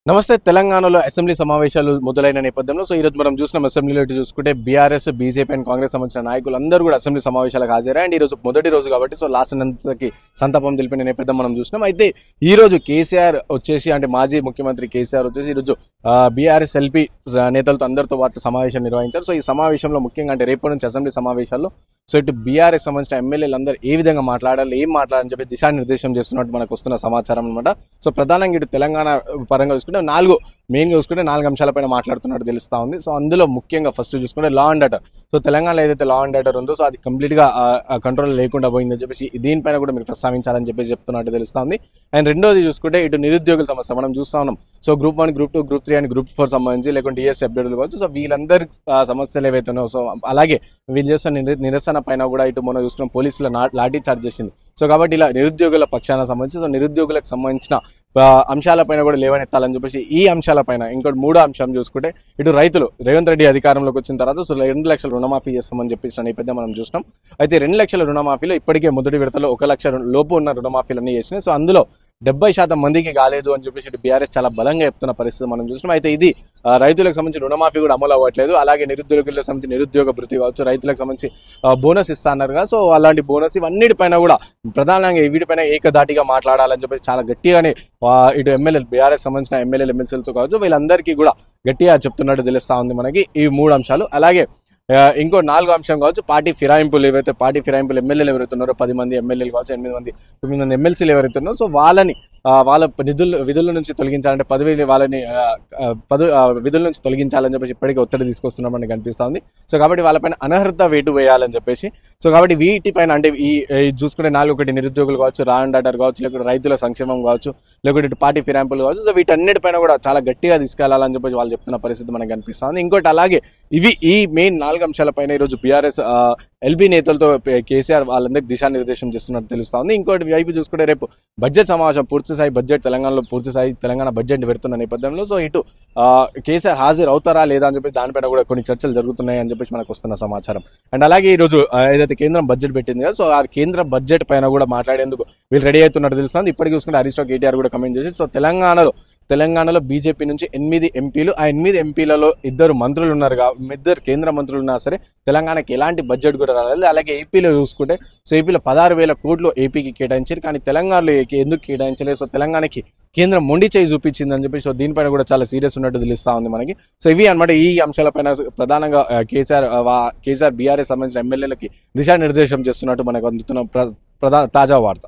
నమస్తే. తెలంగాణలో అసెంబ్లీ సమావేశాలు మొదలైన నేపథ్యంలో ఈ రోజు మనం చూసిన అసెంబ్లీలో చూసుకుంటే బీఆర్ఎస్, బీజేపీ అండ్ కాంగ్రెస్ సంబంధించిన నాయకులు అందరూ కూడా అసెంబ్లీ సమావేశాలకు హాజరయ్యారు. అండ్ ఈ రోజు మొదటి రోజు కాబట్టి లాస్ట్ అంతకి సంతాపం తెలిపిన నేపథ్యం మనం చూసినాం. అయితే ఈ రోజు కేసీఆర్ వచ్చేసి అంటే మాజీ ముఖ్యమంత్రి కేసీఆర్ వచ్చేసి ఈ రోజు బీఆర్ఎస్ ఎల్పీ నేతలతో అందరితో పాటు సమావేశం నిర్వహించారు. ఈ సమావేశంలో ముఖ్యంగా అంటే రేపటి నుంచి అసెంబ్లీ సమావేశాల్లో ఇటు బీఆర్ఎస్ సంబంధించిన ఎమ్మెల్యేలు అందరూ ఏ విధంగా మాట్లాడాలి, ఏం మాట్లాడాలని చెప్పి దిశానిర్దేశం చేస్తున్నట్టు మనకు వస్తున్న సమాచారం అనమాట. ప్రధానంగా ఇటు తెలంగాణ పరంగా చూసుకుంటే మెయిన్ చూసుకుంటే 4 అంశాలపైన మాట్లాడుతున్నట్టు తెలుస్తా ఉంది. అందులో ముఖ్యంగా ఫస్ట్ చూసుకుంటే లా అండ్ ఆర్డర్. తెలంగాణలో ఏదైతే లా అండ్ ఆర్డర్ ఉందో అది కంప్లీట్ గా కంట్రోల్ లేకుండా పోయిందని చెప్పేసి దీనిపైన కూడా మీరు ప్రస్తావించాలని చెప్పేసి చెప్తున్నట్టు తెలుస్తా ఉంది. అండ్ రెండోది చూసుకుంటే ఇటు నిరుద్యోగుల సమస్య మనం చూస్తా ఉన్నాం. Group 1, group 2, group 3 and group 4 సంబంధించి లేకుంటే డిఎస్సీ అభ్యర్థులు కావచ్చు. వీళ్ళందరి సమస్యలు ఏవైతున్నాయో అలాగే వీళ్ళు చేస్తున్న నిరసన పైన కూడా ఇటు మనం చూసుకున్న పోలీసుల లాఠీ చార్జ్ చేసింది. కాబట్టి ఇలా నిరుద్యోగుల పక్షాన సంబంధించి నిరుద్యోగులకు సంబంధించిన అంశాలపైన కూడా లేవనెత్తాలని చెప్పేసి ఈ అంశాలపైన ఇంకోటి మూడో అంశం చూసుకుంటే ఇటు రైతులు రేవంత్ రెడ్డి అధికారంలోకి వచ్చిన తర్వాత 2 లక్షల రుణమాఫీ చేస్తామని చెప్పేసిన నేపథ్యం మనం చూసినాం. అయితే 2 లక్షల రుణమాఫీలో ఇప్పటికే మొదటి విడతలో 1 లక్ష లోపు ఉన్న రుణమాఫీలన్నీ చేసినాయి. అందులో 70% మందికి కాలేదు అని చెప్పేసి బీఆర్ఎస్ చాలా బలంగా చెప్తున్న పరిస్థితి మనం చూసినాం. అయితే ఇది రైతులకు సంబంధించి రుణమాఫీ కూడా అమలు అవ్వట్లేదు. అలాగే నిరుద్యోగులకు సంబంధించి నిరుద్యోగ భృతి కావచ్చు, రైతులకు సంబంధించి బోనస్ ఇస్తా అన్నారుగా. అలాంటి బోనస్ ఇవన్నిటిపైన కూడా ప్రధానంగా వీటిపైన ఏకధాటిగా మాట్లాడాలని చెప్పేసి చాలా గట్టిగానే ఇటు ఎమ్మెల్యేలు బీఆర్ఎస్ సంబంధించిన ఎమ్మెల్యేలు ఎమ్మెల్సీలతో కావచ్చు వీళ్ళందరికీ కూడా గట్టిగా చెప్తున్నట్టు తెలుస్తా ఉంది మనకి ఈ 3 అంశాలు. అలాగే ఇంకో 4వ అంశం కావచ్చు పార్టీ ఫిరాయింపులు. ఏవైతే పార్టీ ఫిరాయింపులు ఎమ్మెల్యేలు ఎవరైతున్నారో 10 మంది ఎమ్మెల్యేలు కావచ్చు, 8 మంది 9 మంది ఎమ్మెల్సీలు ఎవరైతున్నారో వాళ్ళని వాళ్ళ విధుల నుంచి తొలగించాలంటే వాళ్ళని విధుల నుంచి తొలగించాలని చెప్పేసి ఇప్పటికే ఒత్తిడి తీసుకొస్తున్నామని కనిపిస్తా ఉంది. కాబట్టి వాళ్ళపైన అనర్హత వేటు వేయాలని చెప్పేసి కాబట్టి వీటిపైన అంటే ఈ చూసుకుంటే 4 నిరుద్యోగులు కావచ్చు, లా అండ్ ఆర్డర్ కావచ్చు, లేకుంటే రైతుల సంక్షేమం కావచ్చు, లేకుంటే ఇటు పార్టీ ఫిరాయింపులు కావచ్చు. వీటన్నిటిపైన కూడా చాలా గట్టిగా తీసుకెళ్లాలని చెప్పేసి వాళ్ళు చెప్తున్న పరిస్థితి మనకు కనిపిస్తా ఉంది. ఇంకోటి అలాగే ఈ మెయిన్ 4 అంశాలపైన ఈరోజు బీఆర్ఎస్ ఎల్బీ నేతలతో కేసీఆర్ వాళ్ళందరికీ దిశానిర్దేశం చేస్తున్నట్టు తెలుస్తా ఉంది. ఇంకోటి వైపు చూసుకుంటే రేపు బడ్జెట్ సమావేశం పూర్తిస్థాయి బడ్జెట్ తెలంగాణలో పూర్తిస్థాయి తెలంగాణ బడ్జెట్ పెడుతున్న నేపథ్యంలో ఇటు కేసీఆర్ హాజరు అవుతారా లేదా అని చెప్పేసి దానిపైన కూడా కొన్ని చర్చలు జరుగుతున్నాయి అని చెప్పేసి మనకు వస్తున్న సమాచారం. అండ్ అలాగే ఈ రోజు ఏదైతే కేంద్రం బడ్జెట్ పెట్టింది కదా ఆ కేంద్ర బడ్జెట్ పైన కూడా మాట్లాడేందుకు వీళ్ళు రెడీ అవుతున్నట్టు తెలుస్తుంది. ఇప్పటికీ చూసుకుంటే హరీష్ రావు కేటీఆర్ కూడా కమెంట్ చేసి తెలంగాణలో బీజేపీ నుంచి 8 ఎంపీలు, ఆ 8 ఎంపీలలో 2 మంత్రులు ఉన్నారు. 2 కేంద్ర మంత్రులు ఉన్నా సరే తెలంగాణకి ఎలాంటి బడ్జెట్ కూడా రాలేదు. అలాగే ఏపీలో చూసుకుంటే ఏపీలో 16,000 కోట్లు ఏపీకి కేటాయించారు, కానీ తెలంగాణలో ఎందుకు కేటాయించలేదు? తెలంగాణకి కేంద్రం మొండి చేయి చూపించింది అని చెప్పి దీనిపైన కూడా చాలా సీరియస్ ఉన్నట్టు తెలుస్తా ఉంది మనకి. ఇవి అనమాట ఈ అంశాలపైన ప్రధానంగా కేసీఆర్ బీఆర్ఎస్ సంబంధించిన ఎమ్మెల్యేలకి దిశానిర్దేశం చేస్తున్నట్టు మనకు అందుతున్న తాజా వార్త.